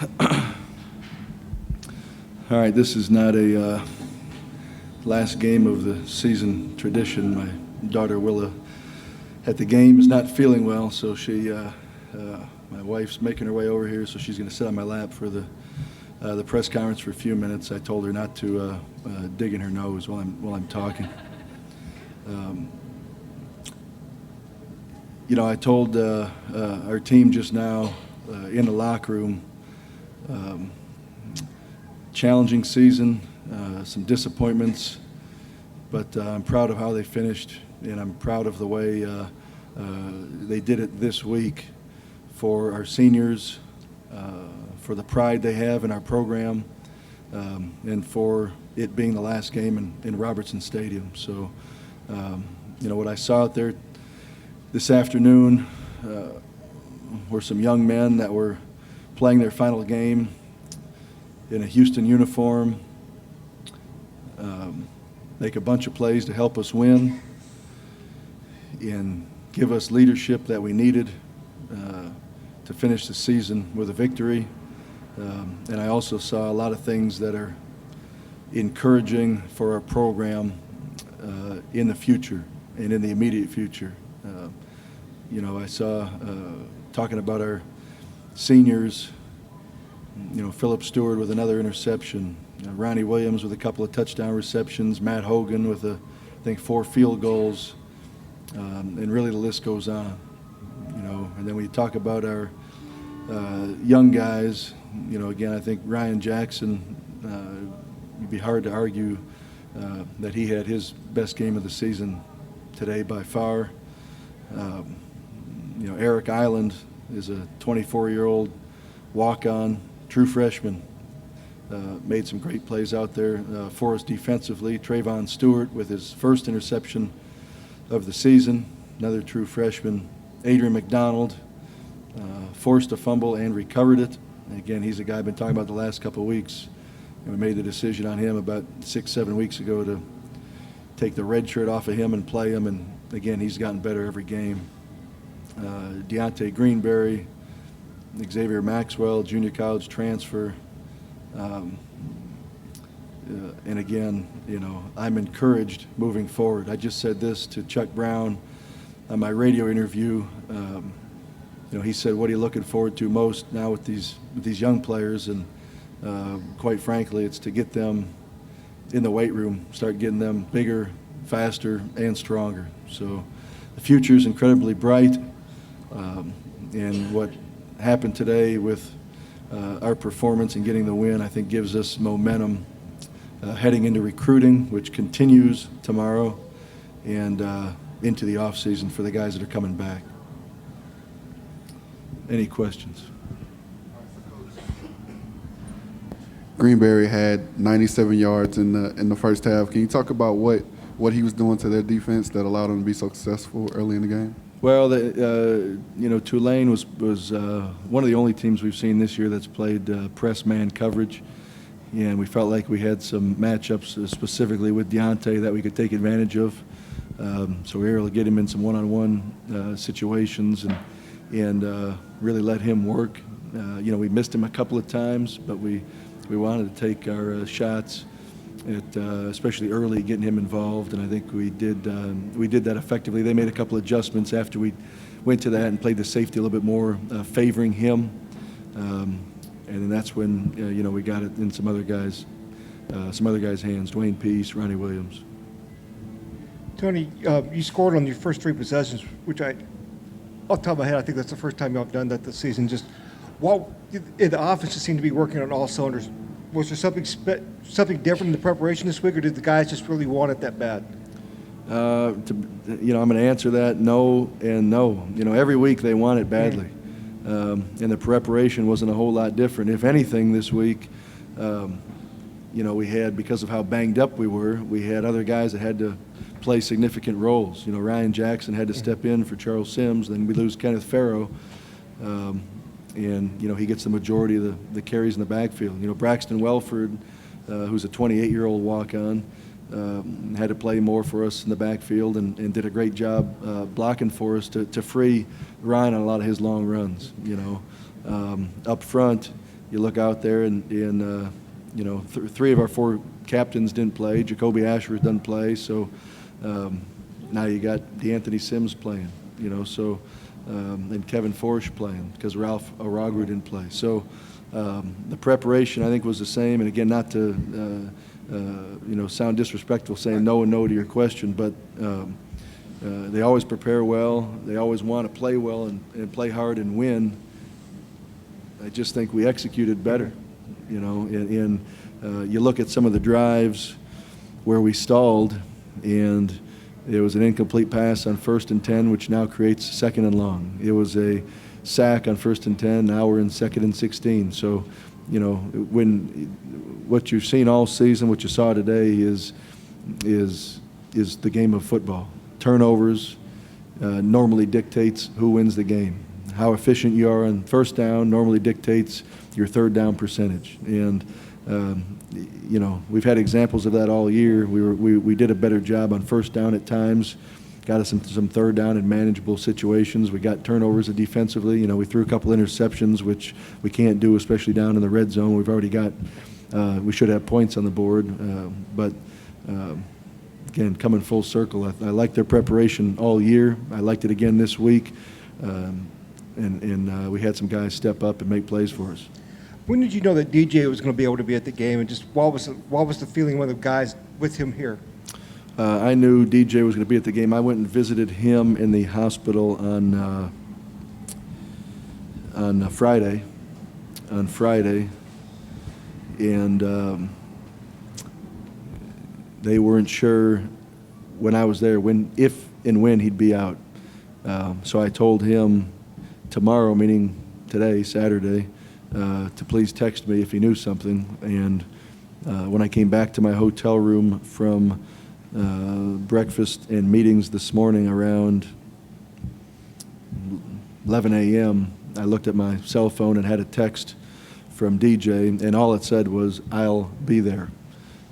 All right, this is not a last game of the season tradition. My daughter Willa at the game is not feeling well, so my wife's making her way over here, so she's going to sit on my lap for the press conference for a few minutes. I told her not to dig in her nose while I'm talking. I told our team just now in the locker room, challenging season, some disappointments, but I'm proud of how they finished, and I'm proud of the way they did it this week for our seniors, for the pride they have in our program, and for it being the last game in Robertson Stadium. So, what I saw out there this afternoon were some young men that were playing their final game in a Houston uniform, make a bunch of plays to help us win and give us leadership that we needed to finish the season with a victory. And I also saw a lot of things that are encouraging for our program in the future and in the immediate future. I saw, talking about our seniors, Philip Stewart with another interception, Ronnie Williams with a couple of touchdown receptions, Matt Hogan with, I think, 4 field goals, and really the list goes on. And then we talk about our young guys, again, I think Ryan Jackson, it'd be hard to argue that he had his best game of the season today by far. Eric Island is a 24-year-old walk-on, true freshman. Made some great plays out there for us defensively. Trayvon Stewart with his first interception of the season, another true freshman. Adrian McDonald forced a fumble and recovered it. And again, he's a guy I've been talking about the last couple of weeks. And we made the decision on him about 6-7 weeks ago to take the red shirt off of him and play him. And again, he's gotten better every game. Deontay Greenberry, Xavier Maxwell, junior college transfer. And again, I'm encouraged moving forward. I just said this to Chuck Brown on my radio interview. He said, "What are you looking forward to most now with these young players?" And quite frankly, it's to get them in the weight room, start getting them bigger, faster, and stronger. So the future is incredibly bright. And what happened today with our performance and getting the win, I think, gives us momentum heading into recruiting, which continues tomorrow, and into the off season for the guys that are coming back. Any questions? Greenberry had 97 yards in the first half. Can you talk about what he was doing to their defense that allowed them to be so successful early in the game? Well, Tulane was one of the only teams we've seen this year that's played press man coverage, and we felt like we had some matchups specifically with Deontay that we could take advantage of. So we were able to get him in some one-on-one situations and really let him work. We missed him a couple of times, but we wanted to take our shots at especially early, getting him involved, and I think we did that effectively. They made a couple adjustments after we went to that and played the safety a little bit more, favoring him, and then that's when we got it in some other guys' hands. Dwayne Peace, Ronnie Williams. Tony, you scored on your first 3 possessions, which off the top of my head, I think that's the first time y'all have done that this season. Just the offense just seemed to be working on all cylinders. Was there something different in the preparation this week, or did the guys just really want it that bad? I'm going to answer that no and no. Every week they want it badly, and the preparation wasn't a whole lot different. If anything, this week, we had, because of how banged up we had other guys that had to play significant roles. Ryan Jackson had to step in for Charles Sims. Then we lose Kenneth Farrow. And he gets the majority of the carries in the backfield. Braxton Welford, who's a 28-year-old walk-on, had to play more for us in the backfield and did a great job blocking for us to free Ryan on a lot of his long runs. Up front, you look out there and three of our four captains didn't play. Jacoby Ashworth doesn't play, so now you got DeAnthony Sims playing, and Kevin Forsch playing because Ralph Aragru didn't play. So the preparation, I think, was the same. And again, not to sound disrespectful saying no and no to your question, but they always prepare well. They always want to play well and play hard and win. I just think we executed better, and you look at some of the drives where we stalled, and it was an incomplete pass on 1st and 10, which now creates 2nd and long. It was a sack on 1st and 10. Now we're in 2nd and 16. So, what you've seen all season, what you saw today is the game of football. Turnovers normally dictates who wins the game. How efficient you are on 1st down normally dictates your 3rd down percentage. And we've had examples of that all year. We did a better job on 1st down at times, got us some 3rd down in manageable situations. We got turnovers defensively. We threw a couple interceptions, which we can't do, especially down in the red zone. We've already got we should have points on the board, but again, coming full circle, I like their preparation all year. I liked it again this week, and we had some guys step up and make plays for us. When did you know that DJ was going to be able to be at the game, and just what was the feeling with the guys with him here? I knew DJ was going to be at the game. I went and visited him in the hospital on Friday. And they weren't sure when I was there if and when he'd be out. So I told him tomorrow, meaning today, Saturday, to please text me if he knew something. And when I came back to my hotel room from breakfast and meetings this morning around 11 a.m., I looked at my cell phone and had a text from DJ, and all it said was, "I'll be there."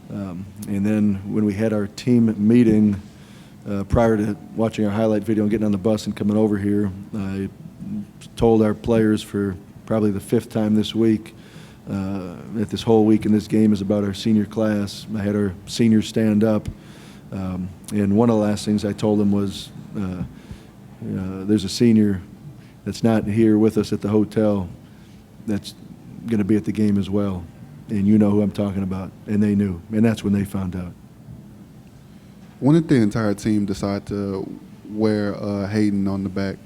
And then when we had our team meeting prior to watching our highlight video and getting on the bus and coming over here, I told our players for probably the 5th time this week that this whole week in this game is about our senior class. I had our seniors stand up, and one of the last things I told them was, there's a senior that's not here with us at the hotel that's going to be at the game as well, and you know who I'm talking about. And they knew, and that's when they found out. When did the entire team decide to wear Hayden on the back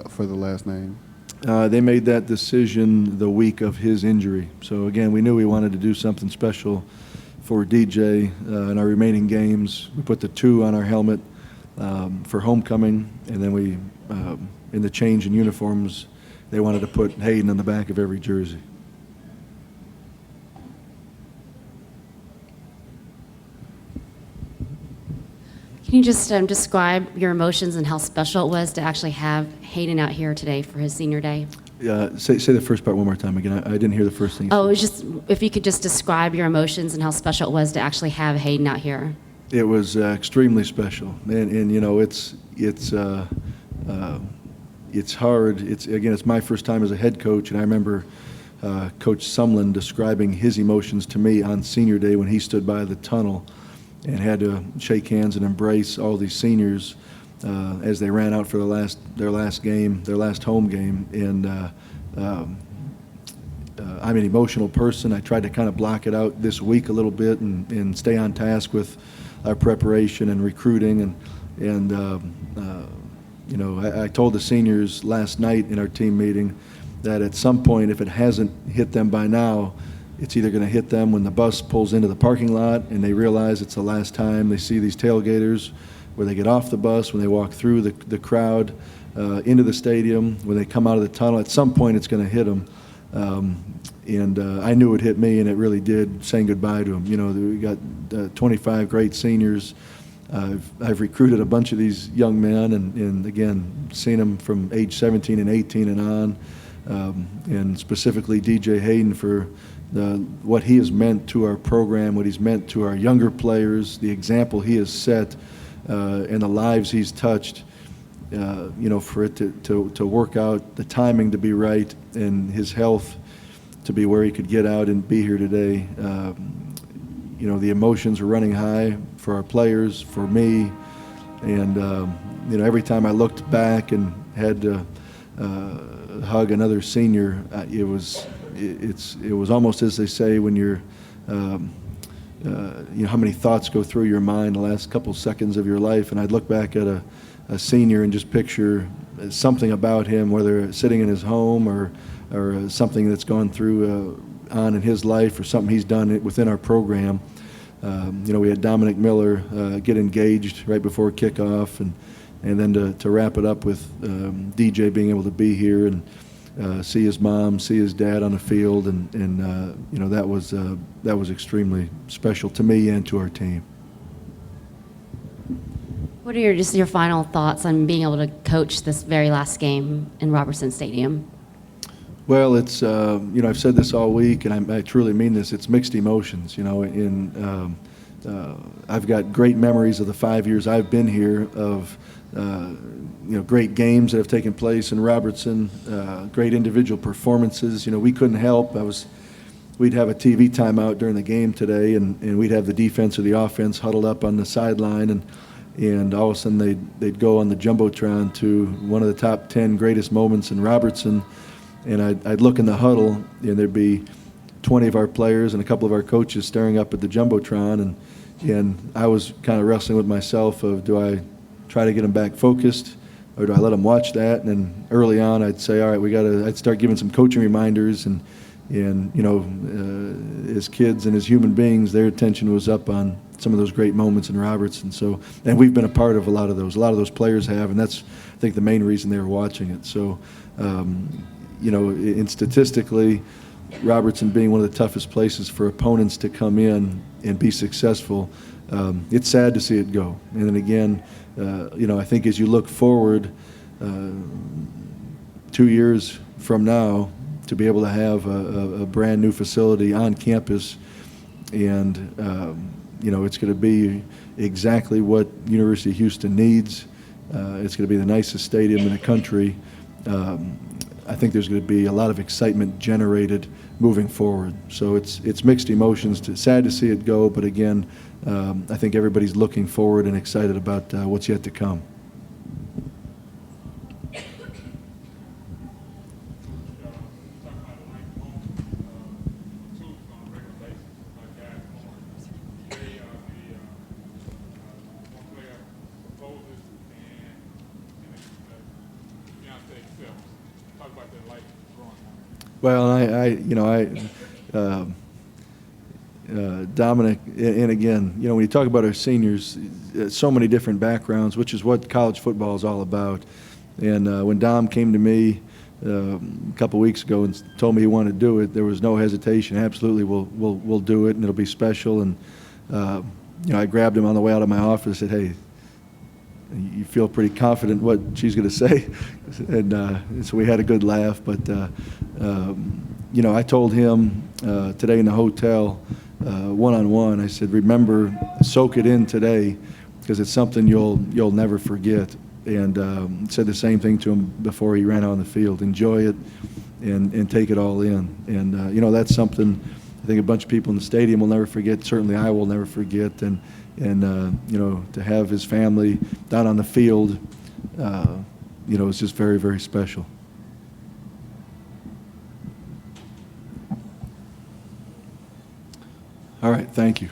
for the last name? They made that decision the week of his injury. So again, we knew we wanted to do something special for DJ in our remaining games. We put the 2 on our helmet for homecoming, and then we, in the change in uniforms, they wanted to put Hayden on the back of every jersey. Can you just describe your emotions and how special it was to actually have Hayden out here today for his senior day? Say the first part one more time again. I didn't hear the first thing. Oh, it was just if you could just describe your emotions and how special it was to actually have Hayden out here. It was extremely special, and it's hard. It's my first time as a head coach, and I remember Coach Sumlin describing his emotions to me on senior day when he stood by the tunnel and had to shake hands and embrace all these seniors as they ran out for their last home game. And I'm an emotional person. I tried to kind of block it out this week a little bit and stay on task with our preparation and recruiting. I told the seniors last night in our team meeting that at some point, if it hasn't hit them by now, it's either going to hit them when the bus pulls into the parking lot and they realize it's the last time they see these tailgaters, where they get off the bus, when they walk through the crowd into the stadium, when they come out of the tunnel. At some point, it's going to hit them. I knew it hit me, and it really did, saying goodbye to them. We got 25 great seniors. I've recruited a bunch of these young men, and again, seen them from age 17 and 18 and on, and specifically DJ Hayden for what he has meant to our program, what he's meant to our younger players, the example he has set, and the lives he's touched. For it to work out, the timing to be right, and his health to be where he could get out and be here today. You know, the emotions are running high for our players, for me, and you know, every time I looked back and had to hug another senior, it was almost, as they say, when you're you know, how many thoughts go through your mind the last couple seconds of your life, and I'd look back at a senior and just picture something about him, whether sitting in his home or something that's gone through on in his life or something he's done within our program. You know, we had Dominic Miller get engaged right before kickoff, and then to wrap it up with DJ being able to be here and see his mom, see his dad on the field, and you know, that was extremely special to me and to our team. What are just your final thoughts on being able to coach this very last game in Robertson Stadium? Well, it's you know, I've said this all week, and I truly mean this. It's mixed emotions. You know, I've got great memories of the 5 years I've been here of you know, great games that have taken place in Robertson, great individual performances. You know, we couldn't help. We'd have a TV timeout during the game today, and we'd have the defense or the offense huddled up on the sideline, and all of a sudden they'd go on the Jumbotron to one of the top 10 greatest moments in Robertson, and I'd look in the huddle, and there'd be 20 of our players and a couple of our coaches staring up at the Jumbotron, and I was kind of wrestling with myself of, do I try to get them back focused, or do I let them watch that? And then early on, I'd say, all right, I'd start giving some coaching reminders, and you know, as kids and as human beings, their attention was up on some of those great moments in Robertson. So, and we've been a part of a lot of those players have, and that's, I think, the main reason they were watching it. So, you know, and statistically, Robertson being one of the toughest places for opponents to come in and be successful, it's sad to see it go. And then again, you know, I think as you look forward 2 years from now, to be able to have a brand new facility on campus, and you know, it's going to be exactly what University of Houston needs. It's going to be the nicest stadium in the country. I think there's going to be a lot of excitement generated moving forward. So it's mixed emotions. Sad to see it go, but again, I think everybody's looking forward and excited about what's yet to come. Well, you know, Dominic, and again, you know, when you talk about our seniors, so many different backgrounds, which is what college football is all about. And when Dom came to me a couple weeks ago and told me he wanted to do it, there was no hesitation. Absolutely, we'll do it, and it'll be special. And you know, I grabbed him on the way out of my office and said, "Hey, you feel pretty confident what she's going to say?" And so we had a good laugh. But you know, I told him today in the hotel, one-on-one, I said, remember, soak it in today, because it's something you'll never forget. And said the same thing to him before he ran out on the field. Enjoy it and take it all in. And you know, that's something I think a bunch of people in the stadium will never forget. Certainly I will never forget. And you know, to have his family down on the field, you know, it's just very, very special. All right, thank you.